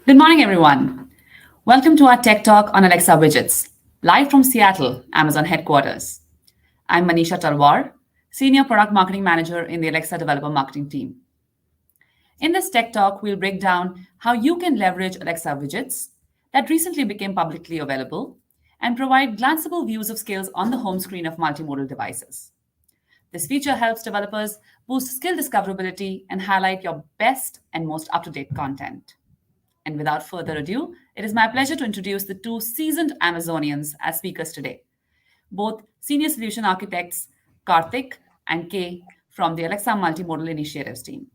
Good morning, everyone. Welcome to our Tech Talk on Alexa Widgets, live from Seattle, Amazon headquarters. I'm Manisha Talwar, Senior Product Marketing Manager in the Alexa Developer Marketing team. In this Tech Talk, we'll break down how you can leverage Alexa Widgets that recently became publicly available and provide glanceable views of skills on the home screen of multimodal devices. This feature helps developers boost skill discoverability and highlight your best and most up-to-date content. And without further ado, it is my pleasure to introduce the two seasoned Amazonians as speakers today, both senior solution architects Karthik and Kay from the Alexa Multimodal Initiatives team.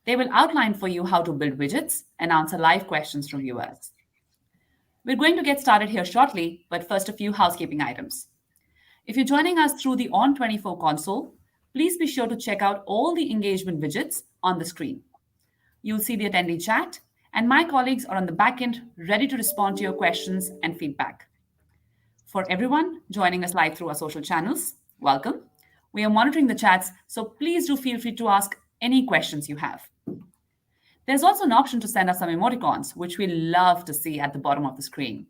They will outline for you how to build widgets and answer live questions from viewers. We're going to get started here shortly, but first a few housekeeping items. If you're joining us through the On24 console, please be sure to check out all the engagement widgets on the screen. You'll see the attendee chat, and my colleagues are on the back end ready to respond to your questions and feedback. For everyone joining us live through our social channels, welcome. We are monitoring the chats, so please do feel free to ask any questions you have. There's also an option to send us some emoticons, which we love to see at the bottom of the screen.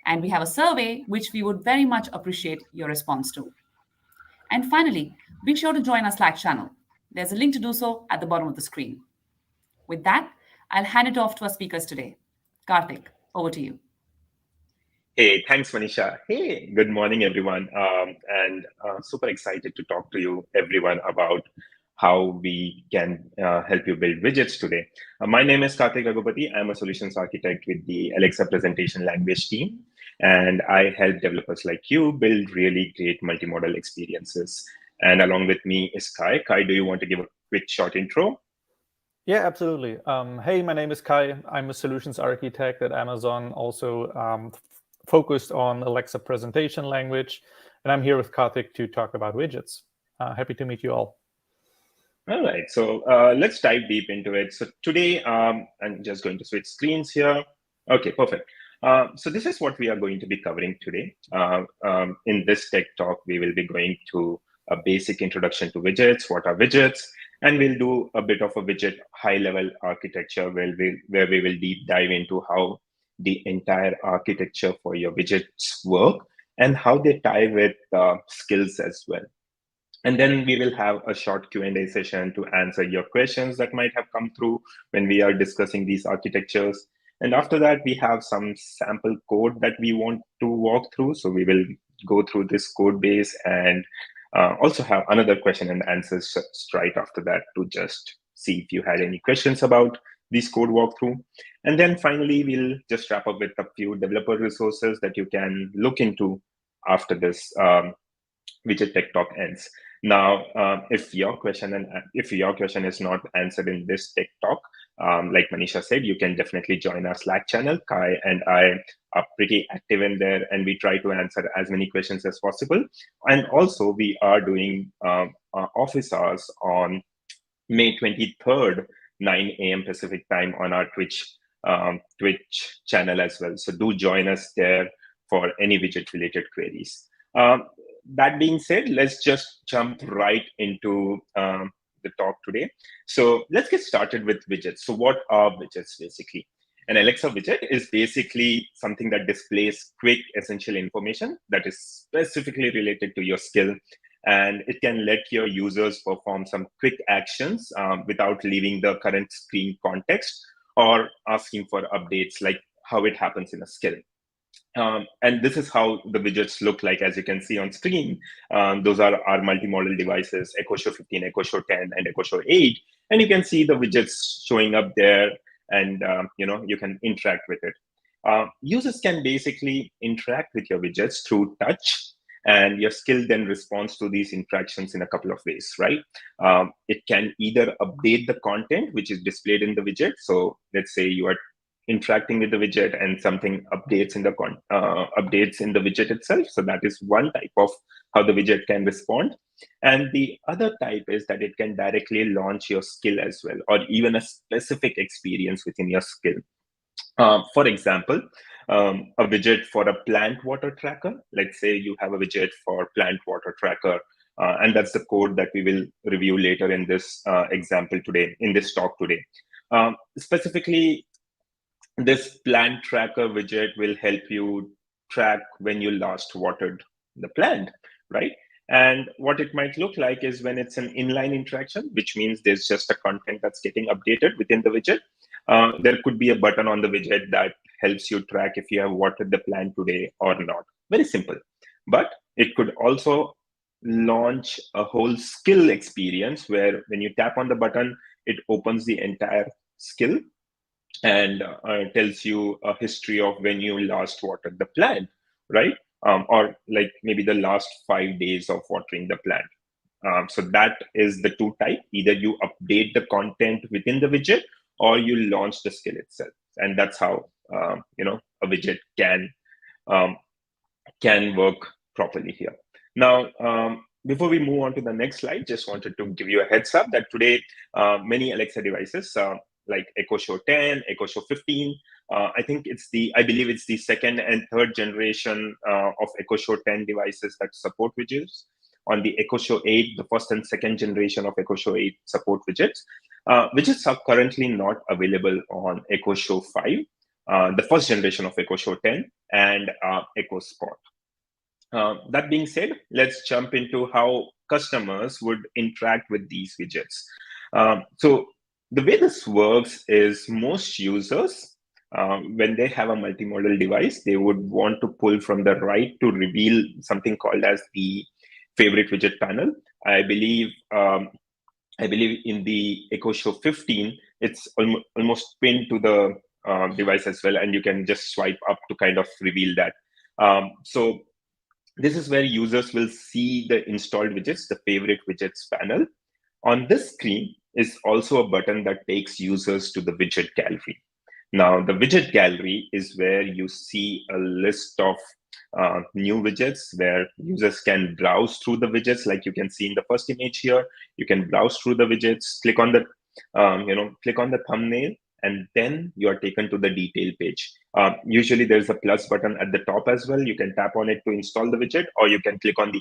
And we have a survey, which we would very much appreciate your response to. And finally, be sure to join our Slack channel. There's a link to do so at the bottom of the screen. With that, I'll hand it off to our speakers today. Karthik, over to you. Hey, thanks, Manisha. Hey, good morning, everyone. And super excited to talk to you, everyone, about how we can help you build widgets today. My name is Karthik Ragubathy. I'm a solutions architect with the Alexa presentation language team. And I help developers like you build really great multimodal experiences. And along with me is Kai. Kai, do you want to give a quick short intro? Yeah, absolutely. Hey, my name is Kai. I'm a solutions architect at Amazon, also focused on Alexa presentation language. And I'm here with Karthik to talk about widgets. Happy to meet you all. All right, so let's dive deep into it. So today, I'm just going to switch screens here. Okay, perfect. So this is what we are going to be covering today. In this tech talk, we will be going to a basic introduction to widgets, what are widgets, and we'll do a bit of a widget high-level architecture where we will deep dive into how the entire architecture for your widgets work and how they tie with skills as well. And then we will have a short Q&A session to answer your questions that might have come through when we are discussing these architectures. And after that, we have some sample code that we want to walk through. So we will go through this code base and also have another question and answers right after that to just see if you had any questions about this code walkthrough. And then finally, we'll just wrap up with a few developer resources that you can look into after this widget tech talk ends. Now, if your question is not answered in this tech talk, like Manisha said, you can definitely join our Slack channel. Kai and I are pretty active in there, and we try to answer as many questions as possible. And also, we are doing office hours on May 23rd, 9 a.m. Pacific time on our Twitch channel as well. So do join us there for any widget-related queries. That being said, let's just jump right into the talk today. So let's get started with widgets. So what are widgets basically? An Alexa widget is basically something that displays quick, essential information that is specifically related to your skill. And it can let your users perform some quick actions without leaving the current screen context or asking for updates like how it happens in a skill. And this is how the widgets look like, as you can see on screen. Those are our multimodal devices, Echo Show 15, Echo Show 10, and Echo Show 8. And you can see the widgets showing up there, and you can interact with it. Users can basically interact with your widgets through touch, and your skill then responds to these interactions in a couple of ways, right? It can either update the content which is displayed in the widget. So let's say you are interacting with the widget and something updates in the widget itself. So that is one type of how the widget can respond. And the other type is that it can directly launch your skill as well, or even a specific experience within your skill. For example, a widget for a plant water tracker. Let's say you have a widget for plant water tracker, and that's the code that we will review later in this example today, in this talk today. Specifically, this plant tracker widget will help you track when you last watered the plant, right? And what it might look like is when it's an inline interaction, which means there's just a content that's getting updated within the widget. There could be a button on the widget that helps you track if you have watered the plant today or not. Very simple. But it could also launch a whole skill experience where when you tap on the button, it opens the entire skill and tells you a history of when you last watered the plant, right? Or like maybe the last 5 days of watering the plant. So that is the two type. Either you update the content within the widget or you launch the skill itself. And that's how a widget can work properly here. Now, before we move on to the next slide, just wanted to give you a heads up that today many Alexa devices like Echo Show 10, Echo Show 15. I believe it's the second and third generation of Echo Show 10 devices that support widgets. On the Echo Show 8, the first and second generation of Echo Show 8 support widgets. Widgets are currently not available on Echo Show 5, the first generation of Echo Show 10, and Echo Spot. That being said, let's jump into how customers would interact with these widgets. So the way this works is most users, when they have a multimodal device, they would want to pull from the right to reveal something called as the favorite widget panel. I believe in the Echo Show 15, it's almost pinned to the device as well, and you can just swipe up to kind of reveal that. So this is where users will see the installed widgets, the favorite widgets panel. On this screen is also a button that takes users to the widget gallery. Now, the widget gallery is where you see a list of new widgets where users can browse through the widgets, like you can see in the first image here. You can browse through the widgets, click on the thumbnail, and then you are taken to the detail page. Usually there's a plus button at the top as well. You can tap on it to install the widget, or you can click on the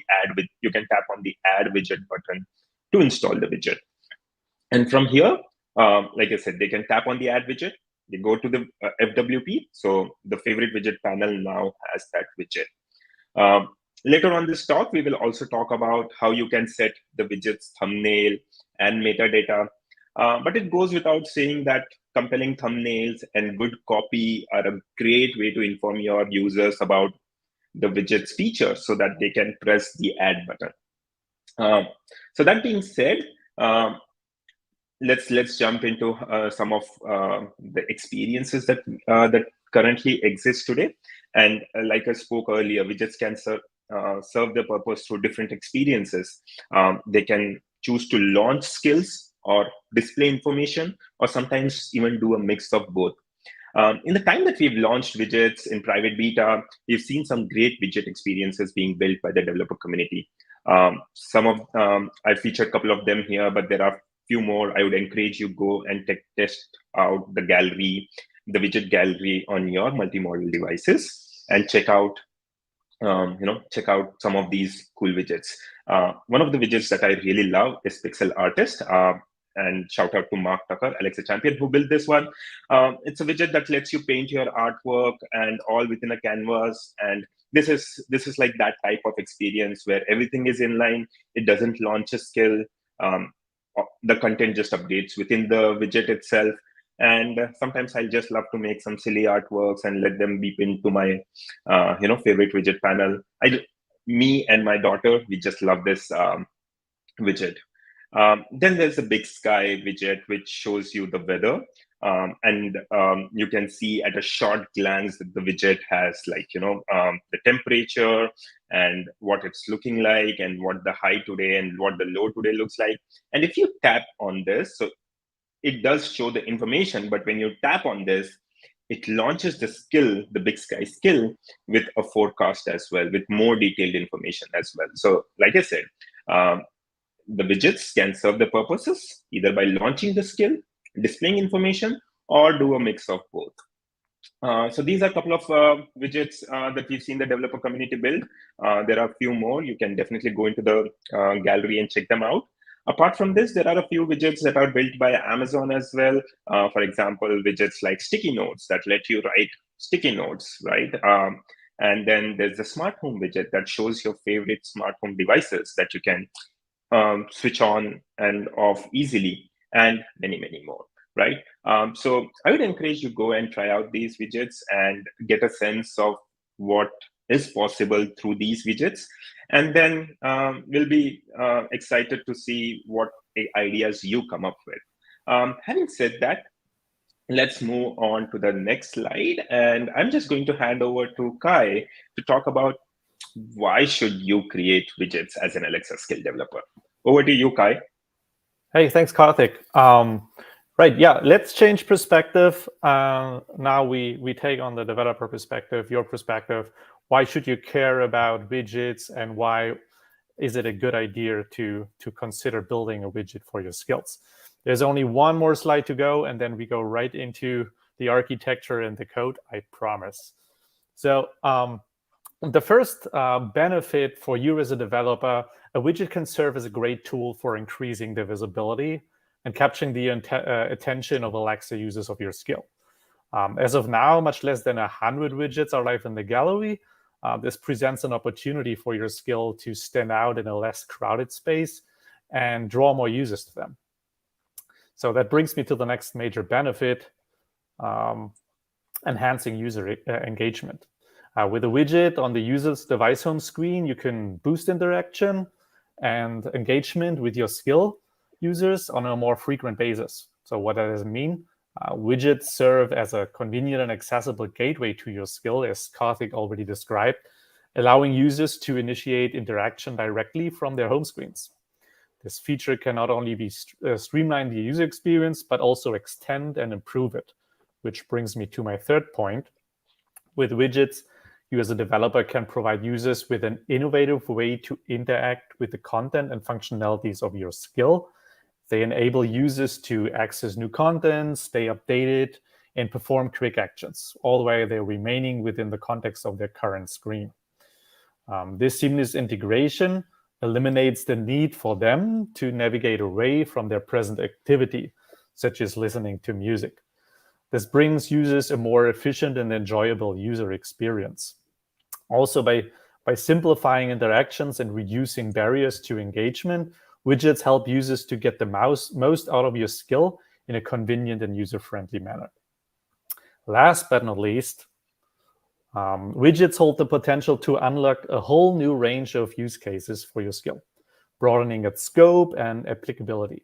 you can tap on the add widget button to install the widget. And from here, like I said, they can tap on the add widget. They go to the FWP. So the favorite widget panel now has that widget. Later on this talk, we will also talk about how you can set the widget's thumbnail and metadata. But it goes without saying that compelling thumbnails and good copy are a great way to inform your users about the widget's features so that they can press the add button. So that being said, let's jump into some of the experiences that currently exist today. And like I spoke earlier, widgets can serve their purpose through different experiences. They can choose to launch skills or display information, or sometimes even do a mix of both. In the time that we've launched widgets in private beta, we've seen some great widget experiences being built by the developer community. I featured a couple of them here, but there are few more. I would encourage you go and test out the gallery, the widget gallery on your multimodal devices, and check out some of these cool widgets. One of the widgets that I really love is Pixel Artist. And shout out to Mark Tucker, Alexa Champion, who built this one. It's a widget that lets you paint your artwork and all within a canvas. And this is like that type of experience where everything is in line. It doesn't launch a skill. The content just updates within the widget itself. And sometimes I'll just love to make some silly artworks and let them be pinned to my favorite widget panel. Me and my daughter, we just love this widget. Then there's a big sky widget, which shows you the weather. And you can see at a short glance that the widget has the temperature and what it's looking like and what the high today and what the low today looks like. And if you tap on this, so it does show the information, but when you tap on this, it launches the skill, the big sky skill, with a forecast as well, with more detailed information as well. So like I said, the widgets can serve the purposes either by launching the skill, displaying information, or do a mix of both. So these are a couple of widgets that we've seen the developer community build. There are a few more. You can definitely go into the gallery and check them out. Apart from this, there are a few widgets that are built by Amazon as well. For example, widgets like sticky notes that let you write sticky notes, right? And then there's the smart home widget that shows your favorite smart home devices that you can switch on and off easily, and many, many more, right? So I would encourage you to go and try out these widgets and get a sense of what is possible through these widgets. And then we'll be excited to see what ideas you come up with. Having said that, let's move on to the next slide. And I'm just going to hand over to Kai to talk about why should you create widgets as an Alexa skill developer. Over to you, Kai. Hey, thanks, Karthik. Right, yeah, let's change perspective. Now we take on the developer perspective, your perspective. Why should you care about widgets, and why is it a good idea to consider building a widget for your skills? There's only one more slide to go, and then we go right into the architecture and the code, I promise. So the first benefit for you as a developer, a widget can serve as a great tool for increasing the visibility and capturing the attention of Alexa users of your skill. As of now, much less than 100 widgets are live in the gallery. This presents an opportunity for your skill to stand out in a less crowded space and draw more users to them. So that brings me to the next major benefit, enhancing user engagement. With a widget on the user's device home screen, you can boost interaction and engagement with your skill users on a more frequent basis. So what does it mean? Widgets serve as a convenient and accessible gateway to your skill, as Karthik already described, allowing users to initiate interaction directly from their home screens. This feature can not only be streamline the user experience, but also extend and improve it, which brings me to my third point. With widgets, you as a developer can provide users with an innovative way to interact with the content and functionalities of your skill. They enable users to access new content, stay updated, and perform quick actions, all the way they're remaining within the context of their current screen. This seamless integration eliminates the need for them to navigate away from their present activity, such as listening to music. This brings users a more efficient and enjoyable user experience. Also, by simplifying interactions and reducing barriers to engagement, widgets help users to get the most out of your skill in a convenient and user-friendly manner. Last but not least, widgets hold the potential to unlock a whole new range of use cases for your skill, broadening its scope and applicability.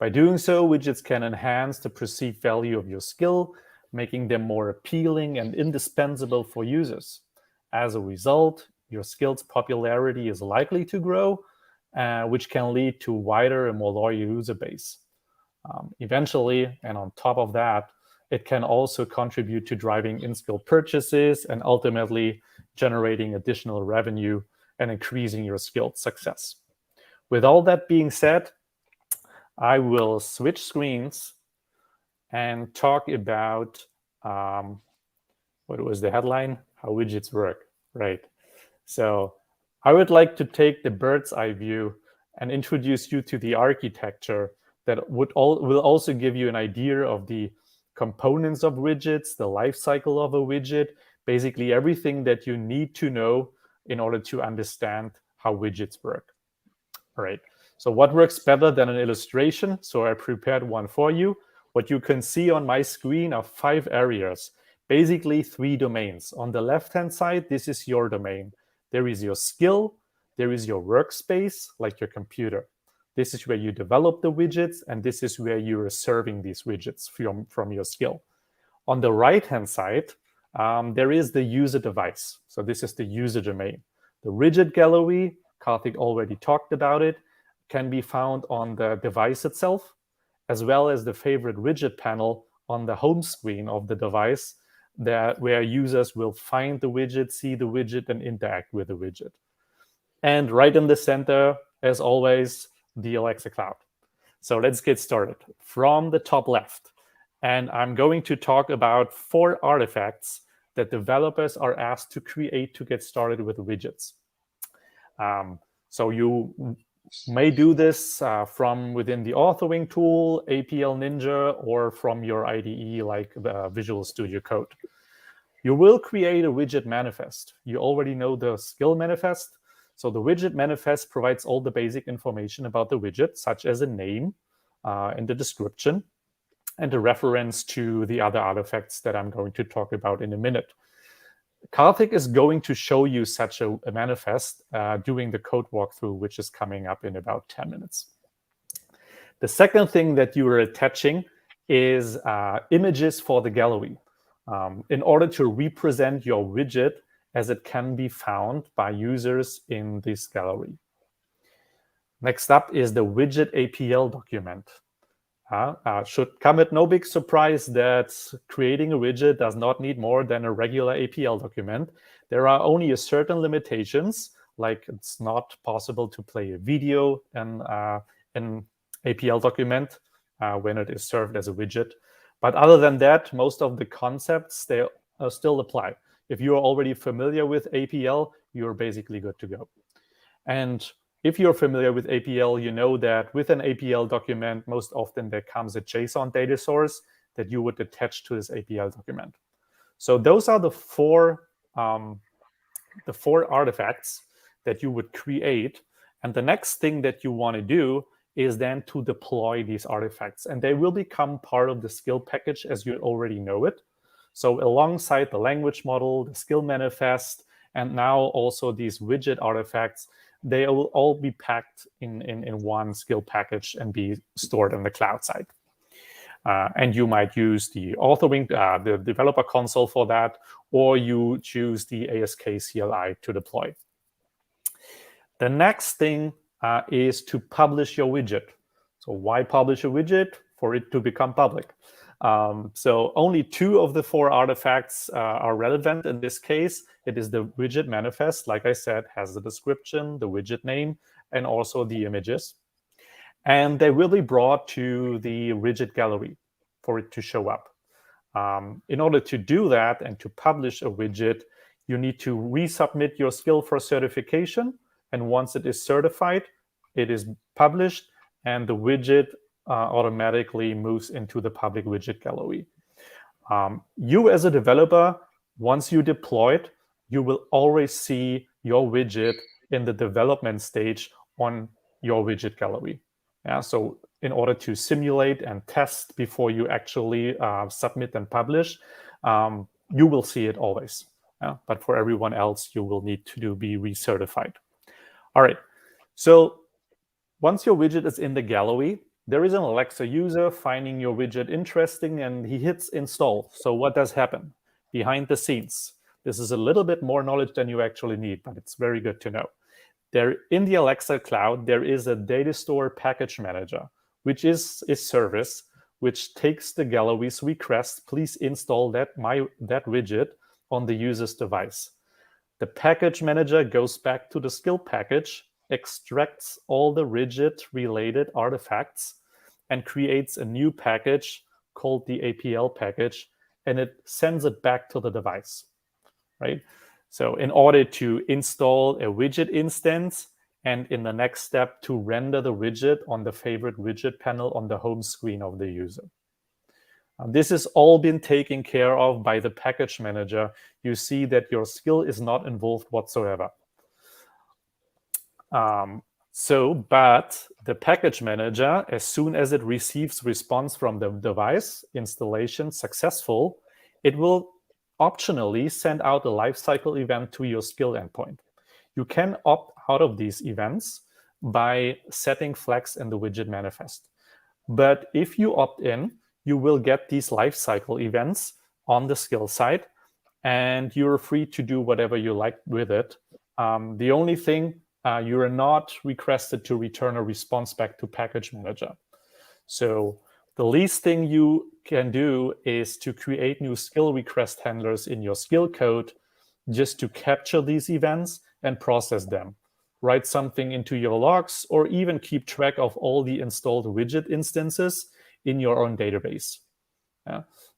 By doing so, widgets can enhance the perceived value of your skill, making them more appealing and indispensable for users. As a result, your skill's popularity is likely to grow, which can lead to a wider and more loyal user base. Eventually, and on top of that, it can also contribute to driving in-skill purchases and ultimately generating additional revenue and increasing your skilled success. With all that being said, I will switch screens and talk about, what was the headline? How widgets work, right? So I would like to take the bird's eye view and introduce you to the architecture that will also give you an idea of the components of widgets, the life cycle of a widget, basically everything that you need to know in order to understand how widgets work. All right. So what works better than an illustration? So I prepared one for you. What you can see on my screen are 5 areas, basically 3 domains. On the left-hand side, this is your domain. There is your skill, there is your workspace, like your computer. This is where you develop the widgets, and this is where you are serving these widgets from your skill. On the right-hand side, there is the user device. So this is the user domain. The widget gallery, Karthik already talked about it, can be found on the device itself, as well as the favorite widget panel on the home screen of the device, where users will find the widget, see the widget, and interact with the widget. And right in the center, as always, the Alexa Cloud. So let's get started from the top left. And I'm going to talk about 4 artifacts that developers are asked to create to get started with widgets. So you may do this from within the authoring tool, APL Ninja, or from your IDE like Visual Studio Code. You will create a widget manifest. You already know the skill manifest. So the widget manifest provides all the basic information about the widget, such as a name and the description, and a reference to the other artifacts that I'm going to talk about in a minute. Karthik is going to show you such a manifest during the code walkthrough, which is coming up in about 10 minutes. The second thing that you are attaching is images for the gallery in order to represent your widget as it can be found by users in this gallery. Next up is the widget APL document. Should come at no big surprise that creating a widget does not need more than a regular APL document. There are only a certain limitations, like it's not possible to play a video in an APL document when it is served as a widget. But other than that, most of the concepts, they still apply. If you're already familiar with APL, you're basically good to go. And if you're familiar with APL, you know that with an APL document, most often there comes a JSON data source that you would attach to this APL document. So those are the four artifacts that you would create. And the next thing that you want to do is then to deploy these artifacts. And they will become part of the skill package as you already know it. So alongside the language model, the skill manifest, and now also these widget artifacts, they will all be packed in one skill package and be stored on the cloud side. And you might use the authoring, the developer console for that, or you choose the ASK CLI to deploy. The next thing is to publish your widget. So why publish a widget? For it to become public. So only 2 of the 4 artifacts are relevant in this case. It is the widget manifest, like I said, has the description, the widget name, and also the images. And they will be brought to the widget gallery for it to show up. In order to do that and to publish a widget, you need to resubmit your skill for certification. And once it is certified, it is published, and the widget automatically moves into the public widget gallery. You as a developer, once you deploy it, you will always see your widget in the development stage on your widget gallery. Yeah, so in order to simulate and test before you actually submit and publish, you will see it always. Yeah? But for everyone else, you will need to be recertified. All right, so once your widget is in the gallery, there is an Alexa user finding your widget interesting, and he hits install. So what does happen behind the scenes? This is a little bit more knowledge than you actually need, but it's very good to know. There, in the Alexa cloud, there is a data store package manager, which is a service which takes the gallery's request, please install that widget on the user's device. The package manager goes back to the skill package, extracts all the widget-related artifacts, and creates a new package called the APL package, and it sends it back to the device, right? So in order to install a widget instance, and in the next step to render the widget on the favorite widget panel on the home screen of the user. This has all been taken care of by the package manager. You see that your skill is not involved whatsoever. But the package manager, as soon as it receives response from the device, installation successful, it will optionally send out a lifecycle event to your skill endpoint. You can opt out of these events by setting flags in the widget manifest. But if you opt in, you will get these lifecycle events on the skill side, and you're free to do whatever you like with it. The only thing, you are not requested to return a response back to package manager. So the least thing you can do is to create new skill request handlers in your skill code just to capture these events and process them. Write something into your logs, or even keep track of all the installed widget instances in your own database.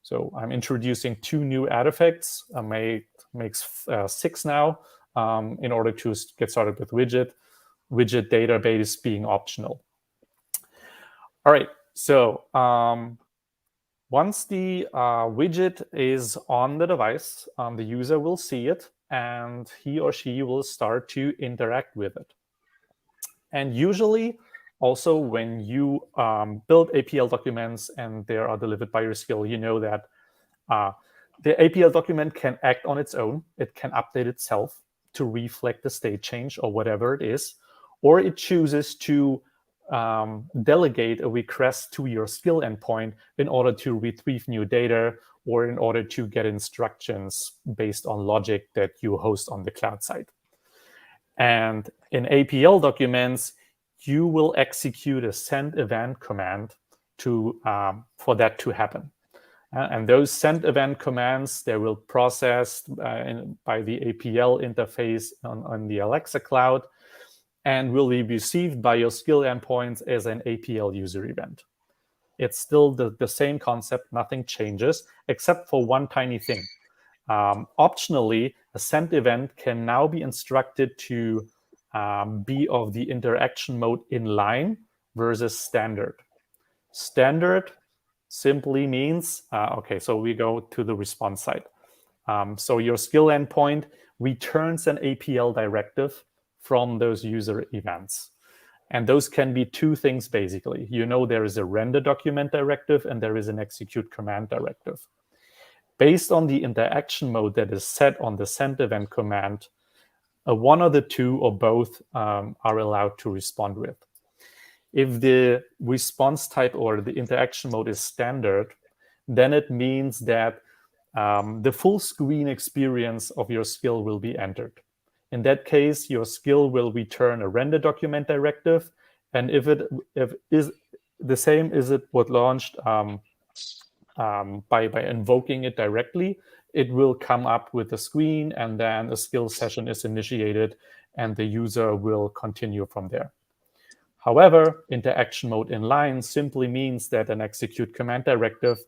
So I'm introducing 2 new artifacts. I makes 6 now in order to get started with widget. widget database being optional. All right, so once the widget is on the device, the user will see it and he or she will start to interact with it. And usually, also when you build APL documents and they are delivered by your skill, you know that the APL document can act on its own. It can update itself to reflect the state change or whatever it is, or it chooses to delegate a request to your skill endpoint in order to retrieve new data or in order to get instructions based on logic that you host on the cloud side. And in APL documents, you will execute a send event command for that to happen. And those send event commands, they will processed by the APL interface on the Alexa cloud and will be received by your skill endpoints as an APL user event. It's still the same concept, nothing changes, except for one tiny thing. Optionally, a send event can now be instructed to be of the interaction mode inline versus standard. Standard simply means, okay, so we go to the response side. So your skill endpoint returns an APL directive from those user events. And those can be two things, basically. You know, there is a render document directive and there is an execute command directive. Based on the interaction mode that is set on the send event command, one of the two or both are allowed to respond with. If the response type or the interaction mode is standard, then it means that the full screen experience of your skill will be entered. In that case, your skill will return a render document directive, and if is the same as it was launched by invoking it directly, it will come up with a screen, and then a skill session is initiated, and the user will continue from there. However, interaction mode inline simply means that an execute command directive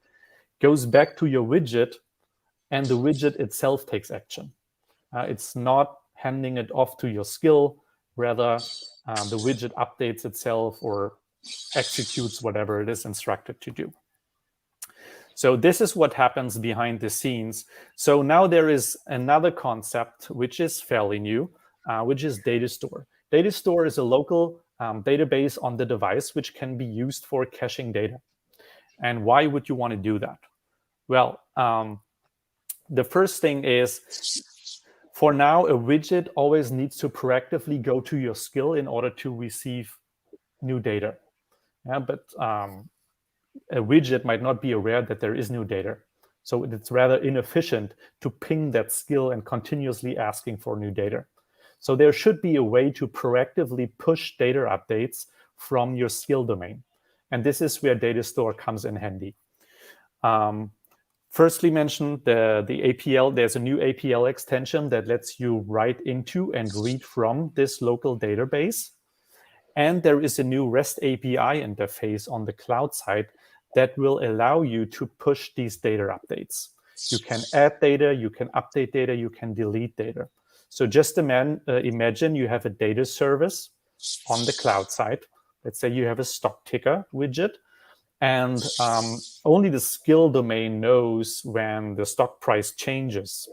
goes back to your widget, and the widget itself takes action. It's not handing it off to your skill. Rather, the widget updates itself or executes whatever it is instructed to do. So this is what happens behind the scenes. So now there is another concept which is fairly new, which is data store. Data store is a local database on the device which can be used for caching data. And why would you want to do that? Well, the first thing is, for now, a widget always needs to proactively go to your skill in order to receive new data. Yeah, but a widget might not be aware that there is new data. So it's rather inefficient to ping that skill and continuously asking for new data. So there should be a way to proactively push data updates from your skill domain. And this is where data store comes in handy. Firstly mentioned the APL, there's a new APL extension that lets you write into and read from this local database. And there is a new REST API interface on the cloud side that will allow you to push these data updates. You can add data, you can update data, you can delete data. So just imagine you have a data service on the cloud side. Let's say you have a stock ticker widget, and only the skill domain knows when the stock price changes.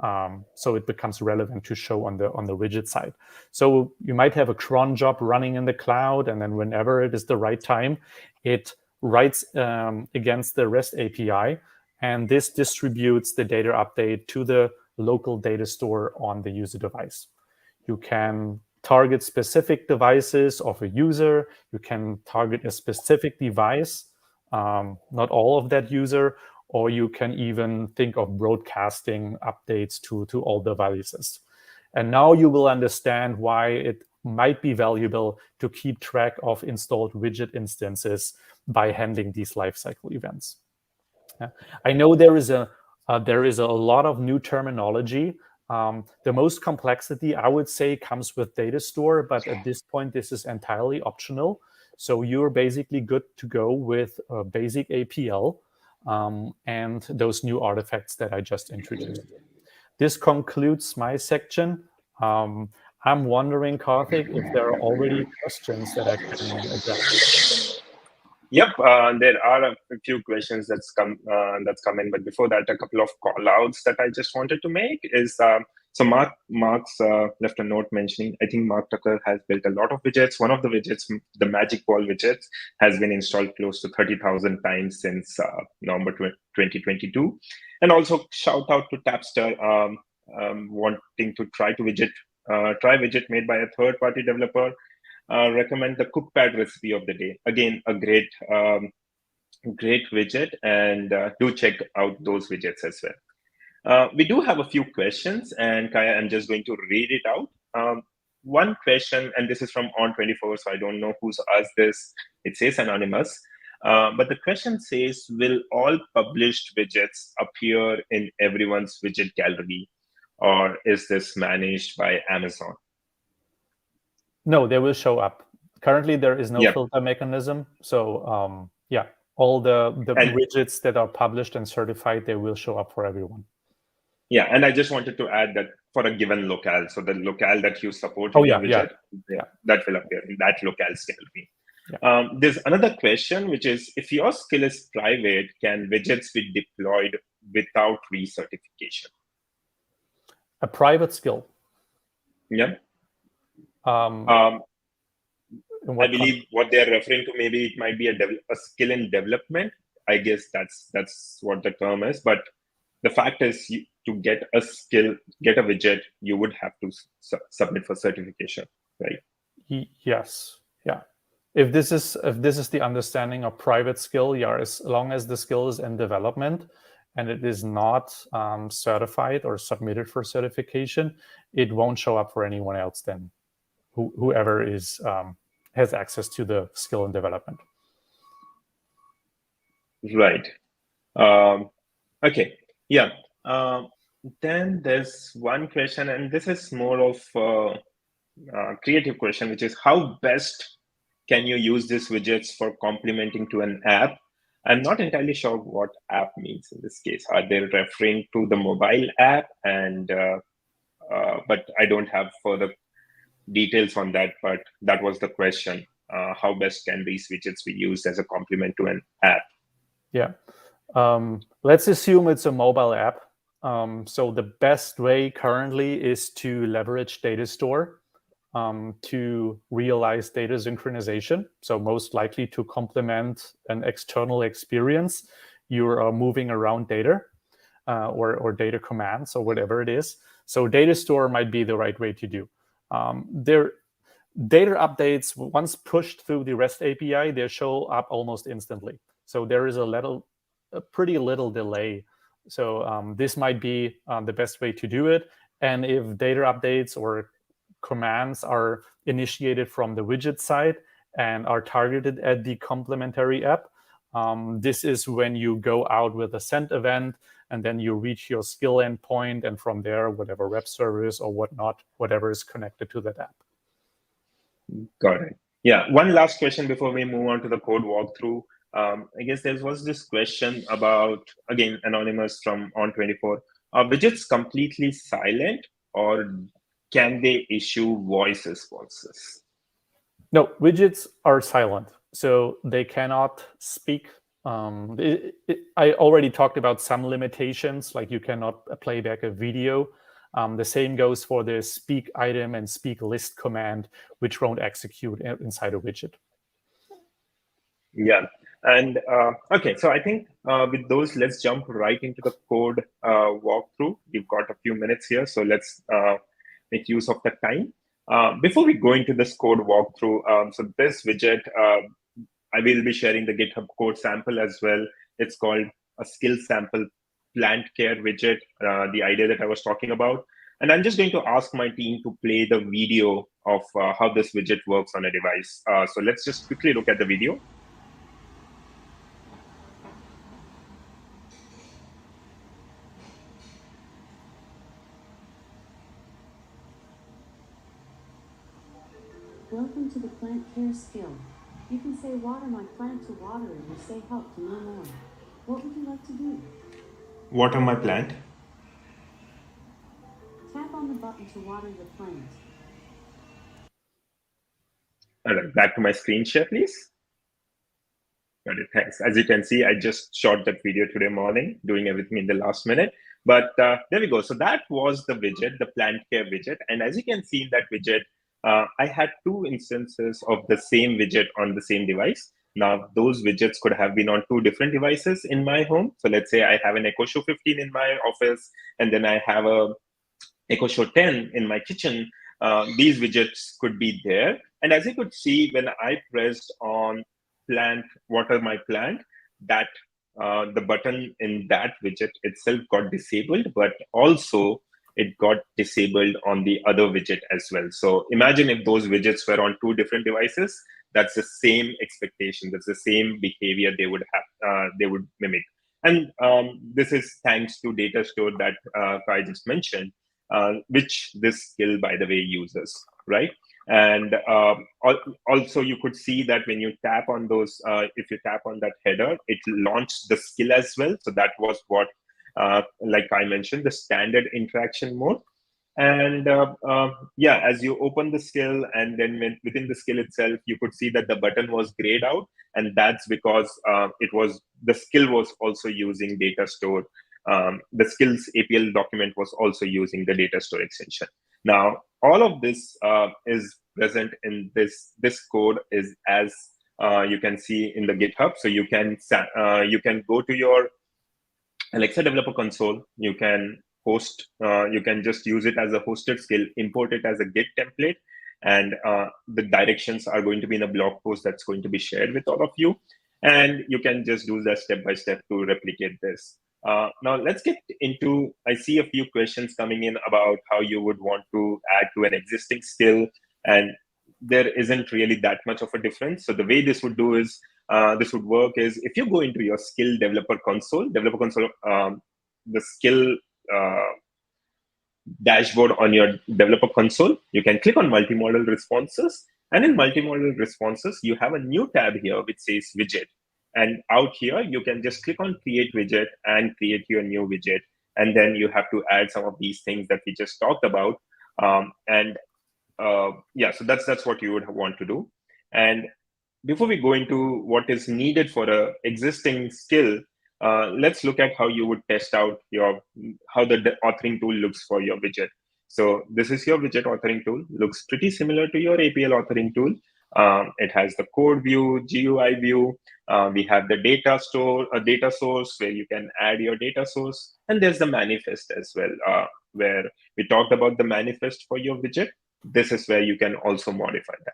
So it becomes relevant to show on the widget side. So you might have a cron job running in the cloud, and then whenever it is the right time, it writes against the REST API, and this distributes the data update to the local data store on the user device. You can target specific devices of a user. You can target a specific device, not all of that user, or you can even think of broadcasting updates to all devices. And now you will understand why it might be valuable to keep track of installed widget instances by handling these lifecycle events. I know there is a lot of new terminology. The most complexity, I would say, comes with data store, but at this point, this is entirely optional. So you're basically good to go with a basic APL and those new artifacts that I just introduced. This concludes my section. I'm wondering, Karthik, if there are already questions that I can address. Yep, there are a few questions that's come in, but before that, a couple of call outs that I just wanted to make is so Mark's left a note mentioning. I think Mark Tucker has built a lot of widgets. One of the widgets, the Magic Ball widget, has been installed close to 30,000 times since November 2022. And also shout out to Tapster wanting to try widget made by a third-party developer. Recommend the cookpad recipe of the day. Again, a great widget, and do check out those widgets as well. We do have a few questions, and Kaya, I'm just going to read it out. One question, and this is from On24, so I don't know who's asked this. It says anonymous, but the question says, will all published widgets appear in everyone's widget gallery, or is this managed by Amazon? No, they will show up. Currently, there is no filter mechanism. So yeah, all the widgets that are published and certified, they will show up for everyone. Yeah, and I just wanted to add that for a given locale, so the locale that you support in your widget, that will appear in that locale's gallery. Yeah. There's another question, which is, if your skill is private, can widgets be deployed without recertification? A private skill? Yeah. I believe what they're referring to, maybe it might be a skill in development. I guess that's what the term is. But the fact is, to get a widget, you would have to submit for certification, right? Yes. Yeah. If this is the understanding of private skill, yeah, as long as the skill is in development and it is not certified or submitted for certification, it won't show up for anyone else then. Whoever has access to the skill and development. Right. Okay. Yeah. Then there's one question, and this is more of a creative question, which is, how best can you use these widgets for complementing to an app? I'm not entirely sure what app means in this case. Are they referring to the mobile app? And but I don't have further details on that, but that was the question. How best can these widgets be used as a complement to an app? Yeah. Let's assume it's a mobile app. So the best way currently is to leverage data store to realize data synchronization. So most likely to complement an external experience, you are moving around data or data commands or whatever it is. So data store might be the right way to do. Their data updates, once pushed through the REST API, they show up almost instantly. So there is a pretty little delay. So this might be the best way to do it. And if data updates or commands are initiated from the widget side and are targeted at the complementary app, this is when you go out with a send event, and then you reach your skill endpoint, and from there, whatever web service or whatnot, whatever is connected to that app. Got it. Yeah. One last question before we move on to the code walkthrough. I guess there was this question about, again, anonymous from On24. Are widgets completely silent, or can they issue voice responses? No, widgets are silent, so they cannot speak. I already talked about some limitations, like you cannot play back a video. The same goes for the speak item and speak list command, which won't execute inside a widget. Yeah. And okay, so I think with those, let's jump right into the code walkthrough. We've got a few minutes here, so let's make use of the time. Before we go into this code walkthrough, so this widget, I will be sharing the GitHub code sample as well. It's called a skill sample plant care widget, the idea that I was talking about. And I'm just going to ask my team to play the video of how this widget works on a device. So let's just quickly look at the video. Welcome to the plant care skill. You can say water my plant to water it, or say help to know more. What would you like to do? Water my plant. Tap on the button to water your plant. All right, back to my screen share, please. Got it, thanks. As you can see, I just shot that video today morning, doing everything in the last minute. But there we go. So that was the widget, the plant care widget. And as you can see in that widget, I had two instances of the same widget on the same device. Now, those widgets could have been on two different devices in my home. So let's say I have an Echo Show 15 in my office, and then I have a Echo Show 10 in my kitchen. These widgets could be there. And as you could see, when I pressed on plant, water my plant, that the button in that widget itself got disabled, but also it got disabled on the other widget as well. So imagine if those widgets were on two different devices, that's the same expectation, that's the same behavior they would have, they would mimic. And this is thanks to data store that Kai just mentioned, which this skill, by the way, uses, right? And also you could see that when you tap on those, if you tap on that header, it launched the skill as well. So that was what, like I mentioned, the standard interaction mode. And yeah, as you open the skill, and then within the skill itself, you could see that the button was grayed out, and that's because the skill was also using data store. The skills APL document was also using the data store extension. Now, all of this is present in this code is as you can see in the GitHub. So you can go to your Alexa Developer Console. You can host. You can just use it as a hosted skill, import it as a Git template, and the directions are going to be in a blog post that's going to be shared with all of you. And you can just do that step by step to replicate this. Now let's get into, I see a few questions coming in about how you would want to add to an existing skill, and there isn't really that much of a difference. So the way this would do is, this would work is, if you go into your skill developer console, the skill dashboard on your developer console, you can click on multimodal responses. And in multimodal responses, you have a new tab here which says widget. And out here, you can just click on create widget and create your new widget. And then you have to add some of these things that we just talked about. Yeah, so that's what you would want to do. And before we go into what is needed for an existing skill, let's look at how you would test out how the authoring tool looks for your widget. So this is your widget authoring tool. Looks pretty similar to your APL authoring tool. It has the code view, GUI view. We have the data store, a data source where you can add your data source. And there's the manifest as well, where we talked about the manifest for your widget. This is where you can also modify that.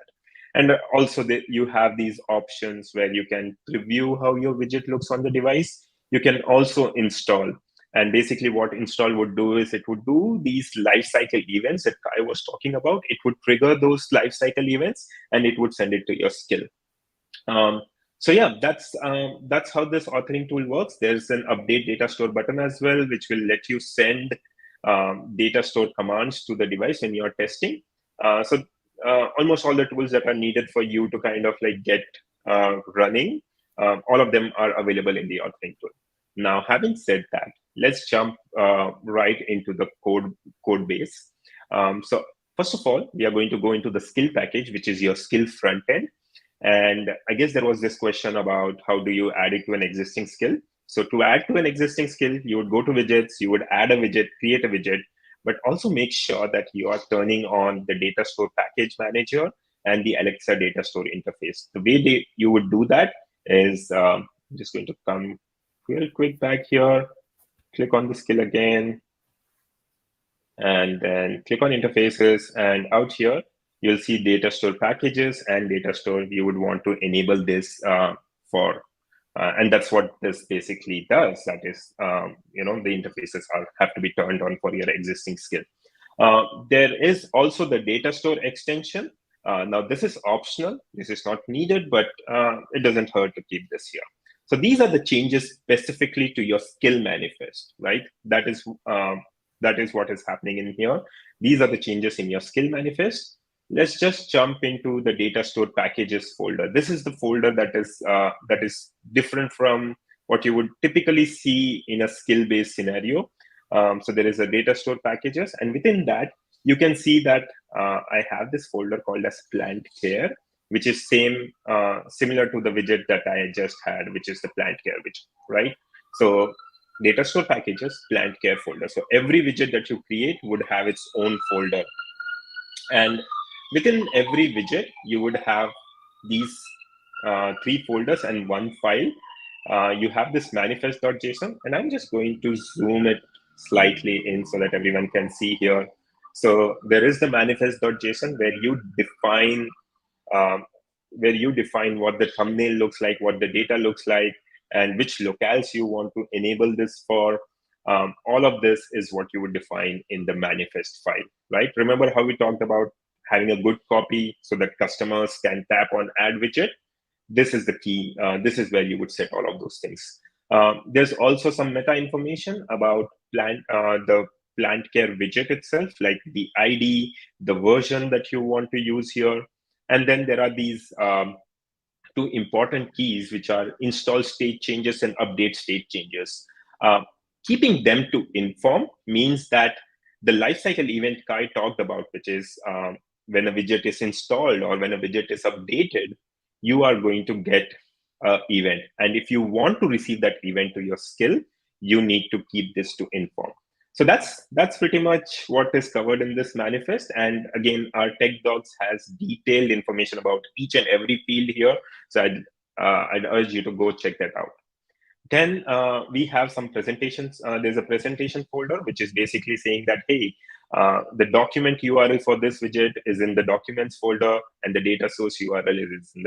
And also you have these options where you can preview how your widget looks on the device. You can also install. And basically what install would do is it would do these lifecycle events that Kai was talking about. It would trigger those lifecycle events and it would send it to your skill. So yeah, that's how this authoring tool works. There's an update data store button as well, which will let you send data store commands to the device when you're testing. So almost all the tools that are needed for you to kind of like get running, all of them are available in the authoring tool. Now, having said that, let's jump right into the code base. So first of all, we are going to go into the skill package, which is your skill front end. And I guess there was this question about how do you add it to an existing skill. So to add to an existing skill, you would go to widgets, you would add a widget, create a widget, but also make sure that you are turning on the data store package manager and the Alexa data store interface. The way you would do that is, I'm just going to come real quick back here, click on the skill again, and then click on interfaces. And out here, you'll see data store packages and data store. You would want to enable this for, and that's what this basically does. That is, the interfaces have to be turned on for your existing skill. There is also the data store extension. Now, this is optional. This is not needed, but it doesn't hurt to keep this here. So these are the changes specifically to your skill manifest, right? That is what is happening in here. These are the changes in your skill manifest. Let's just jump into the data store packages folder. This is the folder that is different from what you would typically see in a skill-based scenario. So there is a data store packages, and within that, you can see that I have this folder called as plant care. which is similar to the widget that I just had, which is the plant care widget, right? So data store packages, plant care folder. So every widget that you create would have its own folder. And within every widget, you would have these 3 folders and 1 file. You have this manifest.json, and I'm just going to zoom it slightly in so that everyone can see here. So there is the manifest.json where you define what the thumbnail looks like, what the data looks like, and which locales you want to enable this for. All of this is what you would define in the manifest file, right? Remember how we talked about having a good copy so that customers can tap on add widget? This is the key. This is where you would set all of those things. There's also some meta information about the plant care widget itself, like the ID, the version that you want to use here. And then there are these 2 important keys, which are install state changes and update state changes. Keeping them to inform means that the lifecycle event Kai talked about, which is when a widget is installed or when a widget is updated, you are going to get an event. And if you want to receive that event to your skill, you need to keep this to inform. So that's pretty much what is covered in this manifest. And again, our tech docs has detailed information about each and every field here. So I'd urge you to go check that out. Then we have some presentations. There's a presentation folder, which is basically saying that, hey, the document URL for this widget is in the documents folder, and the data source URL is in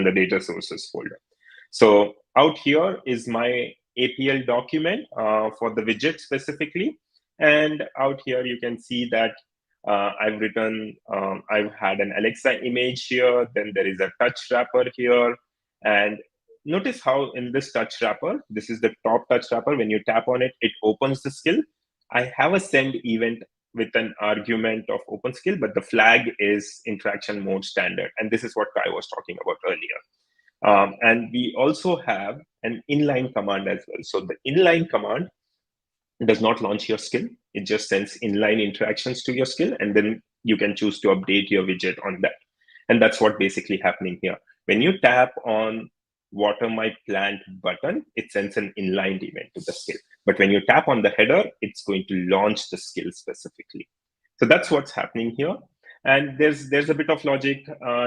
the data sources folder. So out here is my APL document for the widget specifically. And out here, you can see that I've had an Alexa image here. Then there is a touch wrapper here. And notice how in this touch wrapper, this is the top touch wrapper. When you tap on it, it opens the skill. I have a send event with an argument of open skill, but the flag is interaction mode standard. And this is what Kai was talking about earlier. And we also have an inline command as well. So the inline command does not launch your skill. It just sends inline interactions to your skill, and then you can choose to update your widget on that. And that's what basically happening here. When you tap on water my plant button, it sends an inline event to the skill. But when you tap on the header, it's going to launch the skill specifically. So that's what's happening here. And there's a bit of logic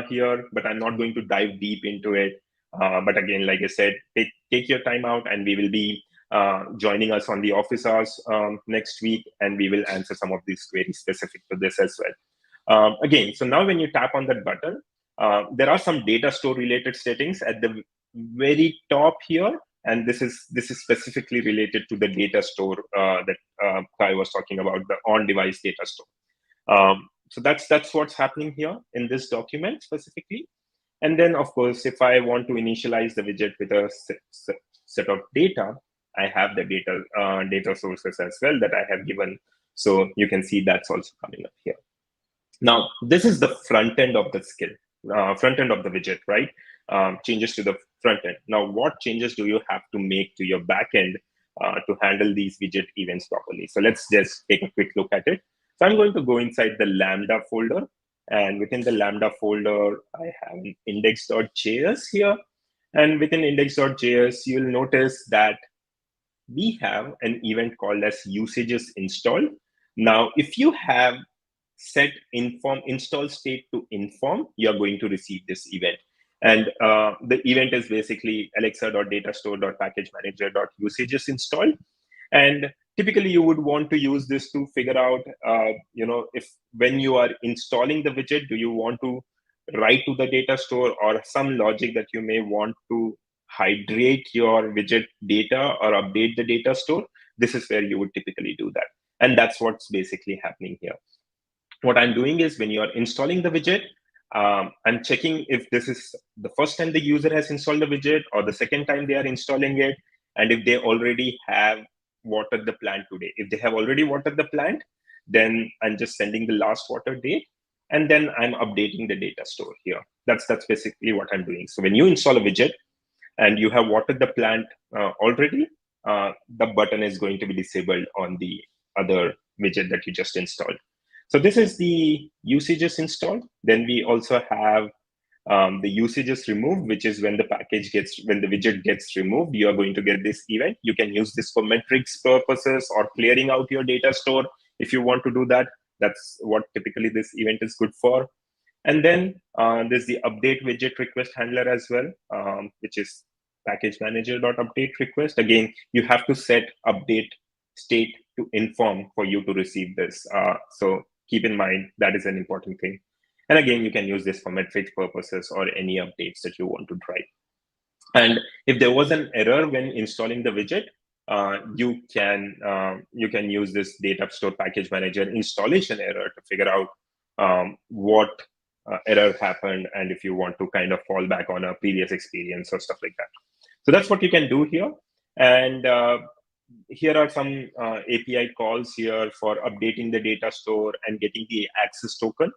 here, but I'm not going to dive deep into it. But again, like I said, take your time out, and we will be joining us on the office hours next week, and we will answer some of these queries specific to this as well. Again, so now when you tap on that button, there are some data store related settings at the very top here, and this is specifically related to the data store that Kai was talking about, the on-device data store. So that's what's happening here in this document specifically. And then, of course, if I want to initialize the widget with a set of data, I have the data sources as well that I have given. So you can see that's also coming up here. Now, this is the front end of the skill, front end of the widget, right? Changes to the front end. Now, what changes do you have to make to your back end to handle these widget events properly? So let's just take a quick look at it. So I'm going to go inside the Lambda folder. And within the Lambda folder, I have an index.js here. And within index.js, you'll notice that we have an event called as usages installed. Now, if you have set install state to inform, you're going to receive this event. And the event is basically alexa.datastore.packagemanager.usages installed. And typically, you would want to use this to figure out, if when you are installing the widget, do you want to write to the data store or some logic that you may want to hydrate your widget data or update the data store? This is where you would typically do that. And that's what's basically happening here. What I'm doing is when you are installing the widget, I'm checking if this is the first time the user has installed the widget or the second time they are installing it, and if they already have watered the plant today. If they have already watered the plant, then I'm just sending the last water date, and then I'm updating the data store here. That's basically what I'm doing. So when you install a widget and you have watered the plant already, the button is going to be disabled on the other widget that you just installed. So this is the usages installed. Then we also have the usages removed, which is when the widget gets removed, you are going to get this event. You can use this for metrics purposes or clearing out your data store. If you want to do that, that's what typically this event is good for. And then there's the update widget request handler as well, which is package manager.update request. Again, you have to set update state to inform for you to receive this. So keep in mind that is an important thing. And again, you can use this for metrics purposes or any updates that you want to drive. And if there was an error when installing the widget, you can use this data store package manager installation error to figure out what error happened, and if you want to kind of fall back on a previous experience or stuff like that. So that's what you can do here. And here are some API calls here for updating the data store and getting the access token,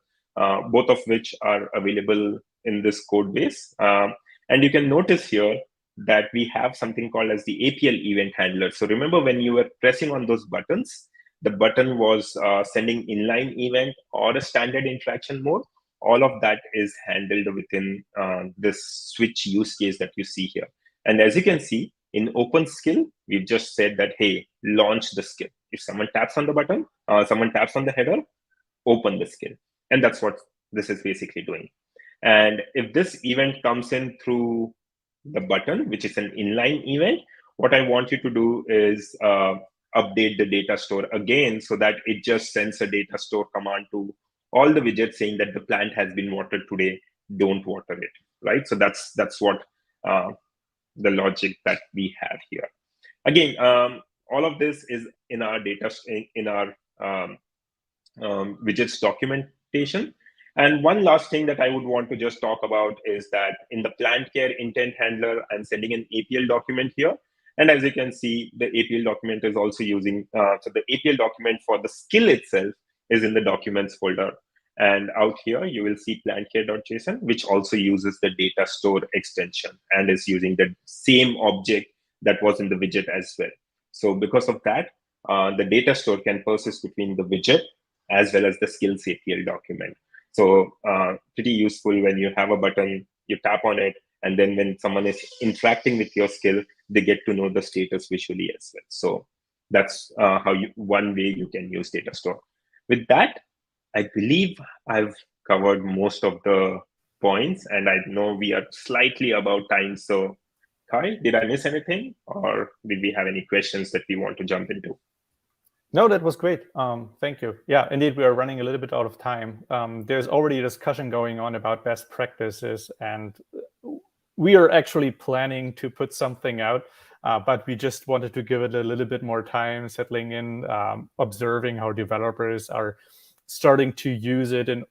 both of which are available in this code base. And you can notice here that we have something called as the APL event handler. So remember when you were pressing on those buttons, the button was sending inline event or a standard interaction mode. All of that is handled within this switch use case that you see here. And as you can see, in open skill, we've just said that, hey, launch the skill. If someone taps on the button, someone taps on the header, open the skill. And that's what this is basically doing. And if this event comes in through the button, which is an inline event, what I want you to do is update the data store again so that it just sends a data store command to all the widgets saying that the plant has been watered today, don't water it, right? So that's what the logic that we have here. Again, all of this is in our widgets documentation. And one last thing that I would want to just talk about is that in the plant care intent handler, I'm sending an APL document here. And as you can see, the APL document is also using, so the APL document for the skill itself is in the documents folder. And out here, you will see plantcare.json, which also uses the data store extension and is using the same object that was in the widget as well. So because of that, the data store can persist between the widget as well as the skills APL document. So pretty useful when you have a button, you tap on it, and then when someone is interacting with your skill, they get to know the status visually as well. So that's one way you can use data store. With that, I believe I've covered most of the points, and I know we are slightly about time. So Kai, did I miss anything, or did we have any questions that we want to jump into? No, that was great. Thank you. Yeah, indeed, we are running a little bit out of time. There's already a discussion going on about best practices, and we are actually planning to put something out, but we just wanted to give it a little bit more time, settling in, observing how developers are starting to use it, and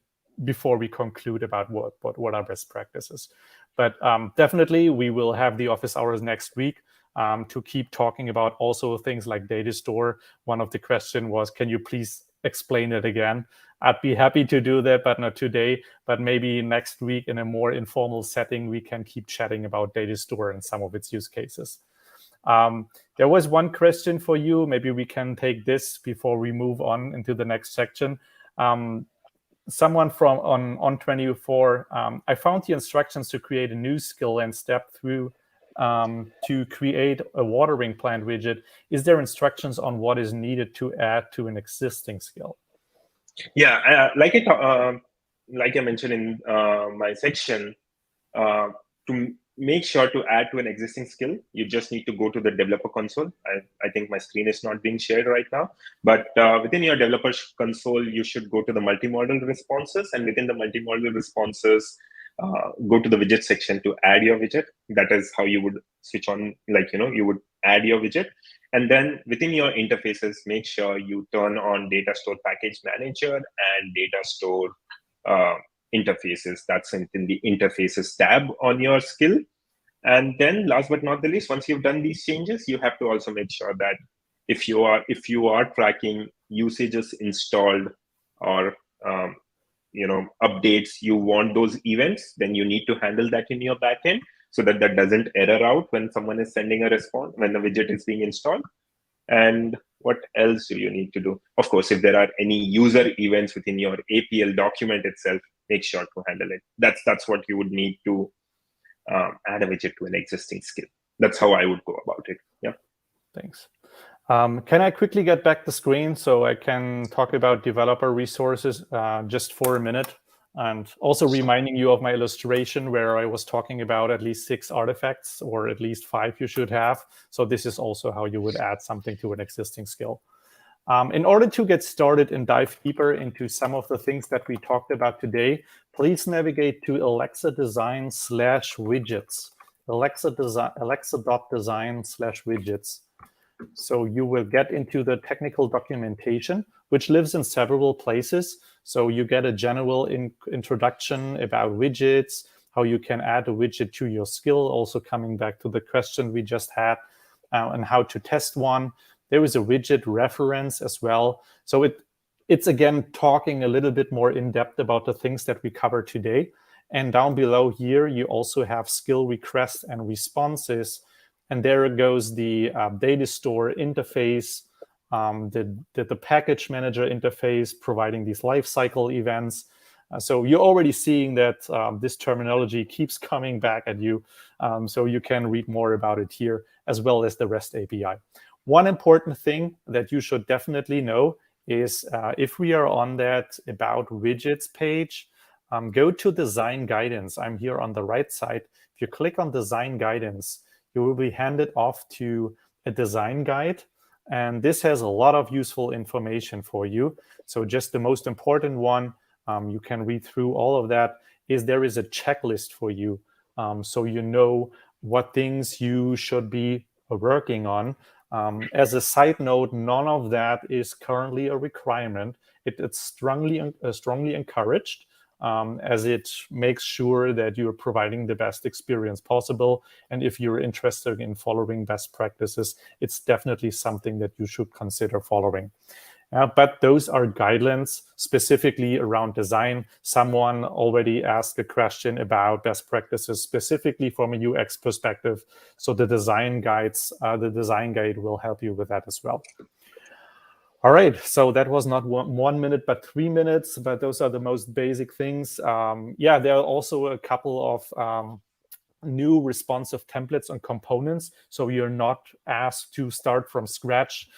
before we conclude about what are best practices. But definitely, we will have the office hours next week. To keep talking about also things like data store. One of the questions was, can you please explain it again? I'd be happy to do that, but not today. But maybe next week in a more informal setting, we can keep chatting about data store and some of its use cases. There was one question for you. Maybe we can take this before we move on into the next section. Someone from on 24, I found the instructions to create a new skill and step through to create a watering plant widget. Is there instructions on what is needed to add to an existing skill? Yeah, like I mentioned in my section, to make sure to add to an existing skill, you just need to go to the developer console. I think my screen is not being shared right now, but within your developer console, you should go to the multimodal responses, and within the multimodal responses, go to the widget section to add your widget. That is how you would switch on, you would add your widget. And then within your interfaces, make sure you turn on data store package manager and data store interfaces. That's in the interfaces tab on your skill. And then last but not the least, once you've done these changes, you have to also make sure that if you are tracking usages installed or updates, you want those events, then you need to handle that in your backend so that doesn't error out when someone is sending a response, when the widget is being installed. And What else do you need to do? Of course, if there are any user events within your APL document itself, make sure to handle it. That's what you would need to add a widget to an existing skill. That's how I would go about it. Yeah. Thanks. Can I quickly get back the screen so I can talk about developer resources just for a minute? And also reminding you of my illustration where I was talking about at least 6 artifacts, or at least 5 you should have. So this is also how you would add something to an existing skill. In order to get started and dive deeper into some of the things that we talked about today, please navigate to Alexa Design/widgets. Alexa.design/widgets. So you will get into the technical documentation, which lives in several places. So you get a general introduction about widgets, how you can add a widget to your skill, also coming back to the question we just had, and how to test one. There is a widget reference as well. So it's again talking a little bit more in depth about the things that we covered today. And down below here, you also have skill requests and responses. And there goes the data store interface, the package manager interface, providing these lifecycle events. So you're already seeing that this terminology keeps coming back at you. So you can read more about it here, as well as the REST API. One important thing that you should definitely know is if we are on that About Widgets page, go to Design Guidance. I'm here on the right side. If you click on Design Guidance, you will be handed off to a design guide. And this has a lot of useful information for you. So just the most important one, you can read through all of that, is there is a checklist for you. So you know what things you should be working on. As a side note, none of that is currently a requirement. It's strongly encouraged, as it makes sure that you're providing the best experience possible. And if you're interested in following best practices, it's definitely something that you should consider following. But those are guidelines specifically around design. Someone already asked a question about best practices specifically from a UX perspective. So the design guide will help you with that as well. All right, so that was not 1 minute, but 3 minutes, but those are the most basic things. Yeah, there are also a couple of new responsive templates and components. So you're not asked to start from scratch.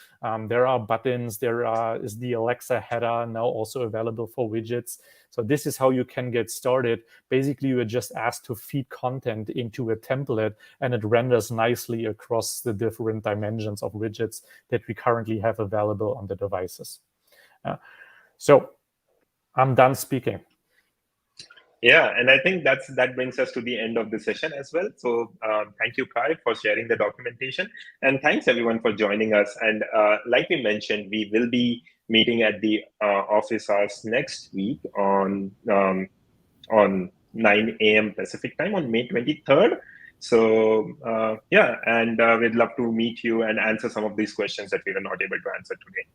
There are buttons, is the Alexa header now also available for widgets. So this is how you can get started. Basically, you are just asked to feed content into a template, and it renders nicely across the different dimensions of widgets that we currently have available on the devices. So I'm done speaking. Yeah, and I think that brings us to the end of the session as well. So thank you, Kai, for sharing the documentation. And thanks, everyone, for joining us. And like we mentioned, we will be meeting at the office hours next week on 9 a.m. Pacific time on May 23rd. So yeah, and we'd love to meet you and answer some of these questions that we were not able to answer today.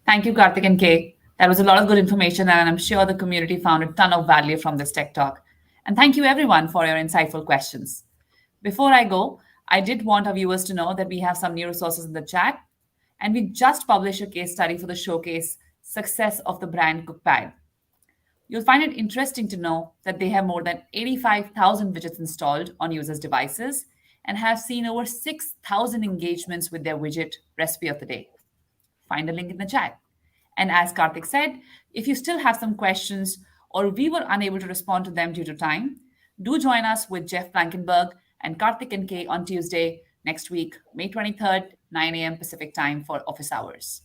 Thank you, Karthik and Kay. That was a lot of good information, and I'm sure the community found a ton of value from this tech talk. And thank you, everyone, for your insightful questions. Before I go, I did want our viewers to know that we have some new resources in the chat, and we just published a case study for the showcase Success of the Brand Cookpad. You'll find it interesting to know that they have more than 85,000 widgets installed on users' devices and have seen over 6,000 engagements with their widget recipe of the day. Find a link in the chat. And as Karthik said, if you still have some questions or we were unable to respond to them due to time, do join us with Jeff Blankenberg and Karthik and Kay on Tuesday next week, May 23rd, 9 a.m. Pacific time for office hours.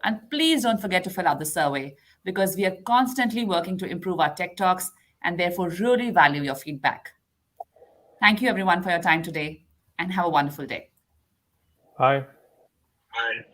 And please don't forget to fill out the survey, because we are constantly working to improve our tech talks and therefore really value your feedback. Thank you, everyone, for your time today, and have a wonderful day. Bye. Bye.